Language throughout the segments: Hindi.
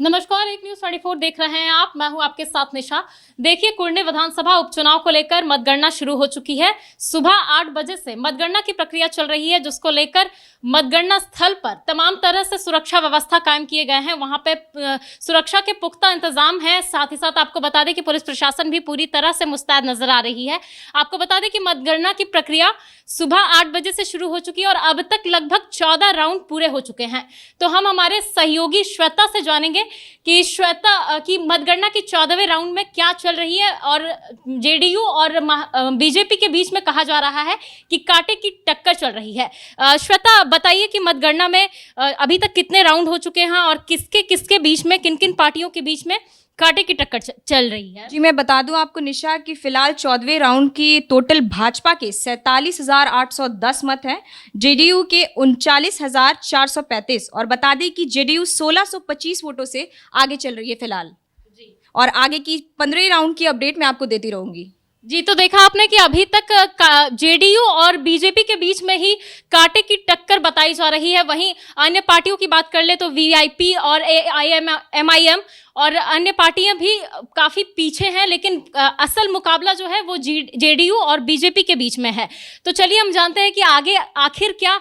नमस्कार, एक न्यूज 24 देख रहे हैं आप। मैं हूं आपके साथ निशा। देखिए, कुर्नी विधानसभा उपचुनाव को लेकर मतगणना शुरू हो चुकी है। सुबह 8 बजे से मतगणना की प्रक्रिया चल रही है, जिसको लेकर मतगणना स्थल पर तमाम तरह से सुरक्षा व्यवस्था कायम किए गए हैं। वहां पे सुरक्षा के पुख्ता इंतजाम है। साथ ही साथ आपको बता दें कि पुलिस प्रशासन भी पूरी तरह से मुस्तैद नजर आ रही है। आपको बता दें कि मतगणना की प्रक्रिया सुबह 8 बजे से शुरू हो चुकी है और अब तक लगभग 14 राउंड पूरे हो चुके हैं। तो हम हमारे सहयोगी श्वेता से जानेंगे कि श्वेता की मतगणना की 14वें राउंड में क्या चल रही है और जेडीयू और बीजेपी के बीच में कहा जा रहा है कि कांटे की टक्कर चल रही है। श्वेता, बताइए कि मतगणना में अभी तक कितने राउंड हो चुके हैं और किसके किसके बीच में, किन किन पार्टियों के बीच में कांटे की टक्कर चल रही है। जी, मैं बता दूं आपको निशा कि फिलहाल 14वें राउंड की टोटल भाजपा के 47,810 मत हैं, जेडीयू के 39,435 और बता दें कि जेडीयू 1625 वोटों से आगे चल रही है फिलहाल। और आगे की 15वें राउंड की अपडेट मैं आपको देती रहूंगी। जी, तो देखा आपने कि अभी तक जेडीयू और बीजेपी के बीच में ही कांटे की टक्कर बताई जा रही है। वहीं अन्य पार्टियों की बात कर ले तो वीआईपी और एमआईएम और अन्य पार्टियां भी काफी पीछे हैं, लेकिन असल मुकाबला जो है वो जेडीयू और बीजेपी के बीच में है। तो चलिए हम जानते हैं कि आगे आखिर क्या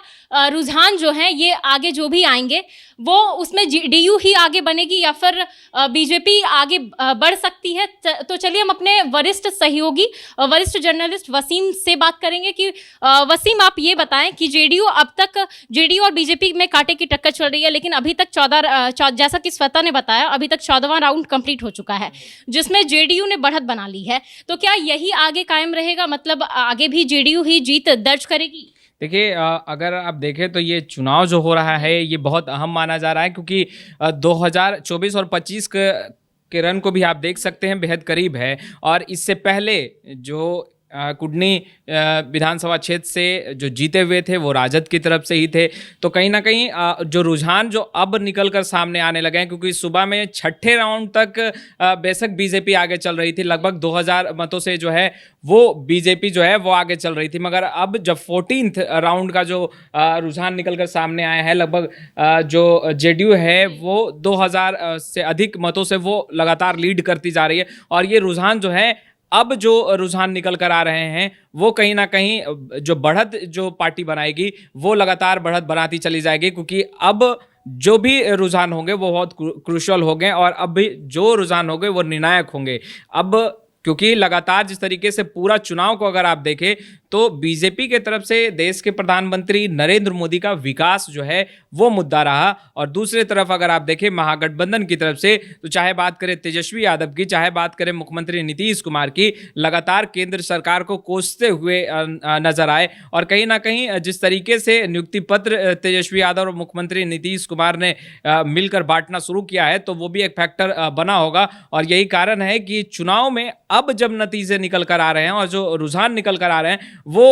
रुझान जो है ये आगे जो भी आएंगे वो उसमें जेडीयू ही आगे बनेगी या फिर बीजेपी आगे बढ़ सकती है। तो चलिए हम अपने वरिष्ठ सहयोगी वरिष्ठ जर्नलिस्ट वसीम से बात करेंगे कि वसीम, आप ये बताएं कि जेडीयू और बीजेपी में कांटे की टक्कर चल रही है, लेकिन अभी तक 14 जैसा कि श्वेता ने बताया, अभी तक 14वां राउंड कंप्लीट हो चुका है, जिसमें जेडीयू ने बढ़त बना ली है। तो क्या यही आगे कायम रहेगा, मतलब आगे भी जेडीयू ही जीत दर्ज करेगी? देखिए, अगर आप देखें तो ये चुनाव जो हो रहा है ये बहुत अहम माना जा रहा है, क्योंकि 2024 और 25 के रन को भी आप देख सकते हैं, बेहद करीब है। और इससे पहले जो कुडनी विधानसभा क्षेत्र से जो जीते हुए थे वो राजद की तरफ से ही थे। तो कहीं ना कहीं जो रुझान जो अब निकल कर सामने आने लगे हैं, क्योंकि सुबह में छठे राउंड तक बेशक बीजेपी आगे चल रही थी, लगभग 2000 मतों से जो है वो बीजेपी जो है वो आगे चल रही थी। मगर अब जब 14th राउंड का जो रुझान निकल कर सामने आया है, लगभग जो जेडीयू है वो 2000 से अधिक मतों से वो लगातार लीड करती जा रही है। और ये रुझान जो है, अब जो रुझान निकल कर आ रहे हैं वो कहीं ना कहीं जो बढ़त जो पार्टी बनाएगी वो लगातार बढ़त बनाती चली जाएगी, क्योंकि अब जो भी रुझान होंगे वो बहुत क्रूशियल होंगे और अब भी जो रुझान होंगे वो निर्णायक होंगे। अब क्योंकि लगातार जिस तरीके से पूरा चुनाव को अगर आप देखें तो बीजेपी के तरफ से देश के प्रधानमंत्री नरेंद्र मोदी का विकास जो है वो मुद्दा रहा, और दूसरी तरफ अगर आप देखें महागठबंधन की तरफ से तो चाहे बात करें तेजस्वी यादव की, चाहे बात करें मुख्यमंत्री नीतीश कुमार की, लगातार केंद्र सरकार को कोसते हुए नजर आए। और कहीं ना कहीं जिस तरीके से नियुक्ति पत्र तेजस्वी यादव और मुख्यमंत्री नीतीश कुमार ने मिलकर बांटना शुरू किया है, तो वो भी एक फैक्टर बना होगा। और यही कारण है कि चुनाव में अब जब नतीजे निकल कर आ रहे हैं और जो रुझान निकल कर आ रहे हैं वो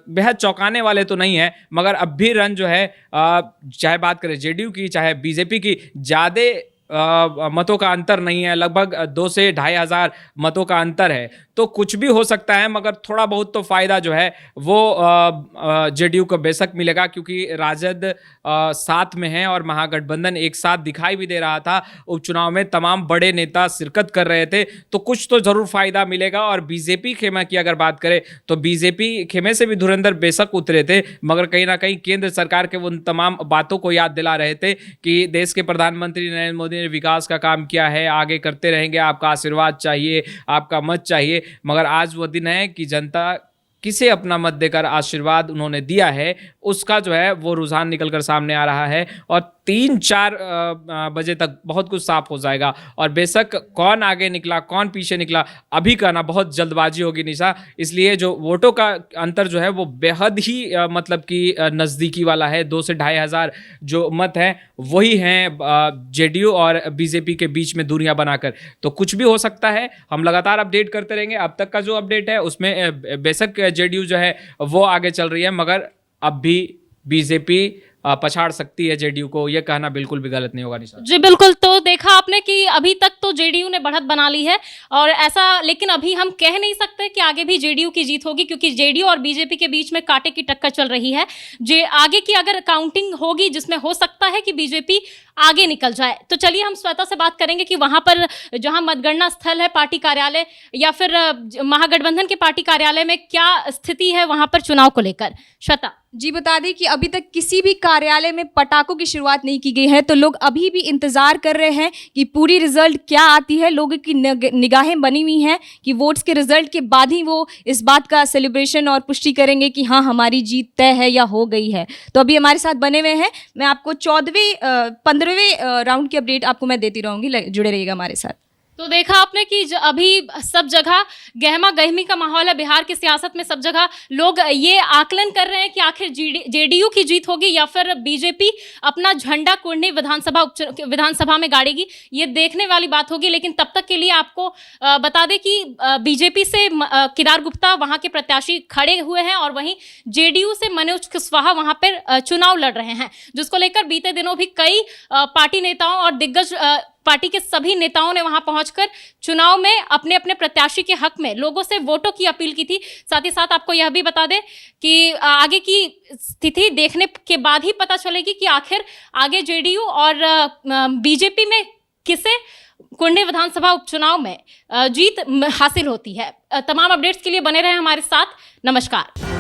बेहद चौंकाने वाले तो नहीं है, मगर अब भी रन जो है, चाहे बात करें जेडीयू की चाहे बीजेपी की, ज़्यादा मतों का अंतर नहीं है, लगभग 2 से 2,500 मतों का अंतर है। तो कुछ भी हो सकता है, मगर थोड़ा बहुत तो फायदा जो है वो जेडीयू को बेशक मिलेगा, क्योंकि राजद साथ में है और महागठबंधन एक साथ दिखाई भी दे रहा था। उपचुनाव में तमाम बड़े नेता शिरकत कर रहे थे, तो कुछ तो जरूर फायदा मिलेगा। और बीजेपी खेमे की अगर बात करें तो बीजेपी खेमे से भी धुरंधर बेशक उतरे थे, मगर कहीं ना कहीं केंद्र सरकार के उन तमाम बातों को याद दिला रहे थे कि देश के प्रधानमंत्री नरेंद्र मोदी ने विकास का काम किया है, आगे करते रहेंगे, आपका आशीर्वाद चाहिए, आपका मत चाहिए। मगर आज वो दिन है कि जनता किसे अपना मत देकर आशीर्वाद उन्होंने दिया है, उसका जो है वो रुझान निकलकर सामने आ रहा है। और 3-4 बजे तक बहुत कुछ साफ हो जाएगा। और बेशक कौन आगे निकला कौन पीछे निकला अभी कहना बहुत जल्दबाजी होगी निशा, इसलिए जो वोटों का अंतर जो है वो बेहद ही मतलब कि नज़दीकी वाला है। 2 से 2,500 जो मत हैं वही हैं जेडीयू और बीजेपी के बीच में दूरियां बनाकर। तो कुछ भी हो सकता है, हम लगातार अपडेट करते रहेंगे। अब तक का जो अपडेट है उसमें बेशक जेडीयू जो है वो आगे चल रही है, मगर अब भी बीजेपी पछाड़ सकती है जेडीयू को, ये कहना बिल्कुल भी गलत नहीं होगा निशा। जी बिल्कुल, तो देखा आपने कि अभी तक तो जेडीयू ने बढ़त बना ली है और ऐसा, लेकिन अभी हम कह नहीं सकते कि आगे भी जेडीयू की जीत होगी, क्योंकि जेडीयू और बीजेपी के बीच में कांटे की टक्कर चल रही है। जे आगे की अगर काउंटिंग होगी जिसमें हो सकता है कि बीजेपी आगे निकल जाए, तो चलिए हम श्वेता से बात करेंगे कि वहां पर जहां मतगणना स्थल है, पार्टी कार्यालय या फिर महागठबंधन के पार्टी कार्यालय में क्या स्थिति है वहां पर चुनाव को लेकर। श्वेता जी बता दें कि अभी तक किसी भी कार्यालय में पटाखों की शुरुआत नहीं की गई है, तो लोग अभी भी इंतजार कर रहे हैं कि पूरी रिजल्ट क्या आती है। लोगों की निगाहें बनी हुई हैं कि वोट्स के रिजल्ट के बाद ही वो इस बात का सेलिब्रेशन और पुष्टि करेंगे कि हाँ हमारी जीत तय है या हो गई है। तो अभी हमारे साथ बने हुए हैं, मैं आपको 15वें राउंड की अपडेट आपको मैं देती रहूँगी, जुड़े रहिएगा हमारे साथ। तो देखा आपने कि अभी सब जगह गहमा गहमी का माहौल है। बिहार की सियासत में सब जगह लोग ये आकलन कर रहे हैं कि आखिर जेडीयू की जीत होगी या फिर बीजेपी अपना झंडा कुर्नी विधानसभा में गाड़ेगी, ये देखने वाली बात होगी। लेकिन तब तक के लिए आपको बता दें कि बीजेपी से केदार गुप्ता वहां के प्रत्याशी खड़े हुए हैं और वहीं जेडीयू से मनोज कुशवाहा वहां पर चुनाव लड़ रहे हैं, जिसको लेकर बीते दिनों भी कई पार्टी नेताओं और दिग्गज पार्टी के सभी नेताओं ने वहां पहुंचकर चुनाव में अपने अपने प्रत्याशी के हक में लोगों से वोटों की अपील की थी। साथ ही साथ आपको यह भी बता दें कि आगे की स्थिति देखने के बाद ही पता चलेगी कि आखिर आगे जेडीयू और बीजेपी में किसे कुंडी विधानसभा उपचुनाव में जीत हासिल होती है। तमाम अपडेट्स के लिए बने रहे हमारे साथ। नमस्कार।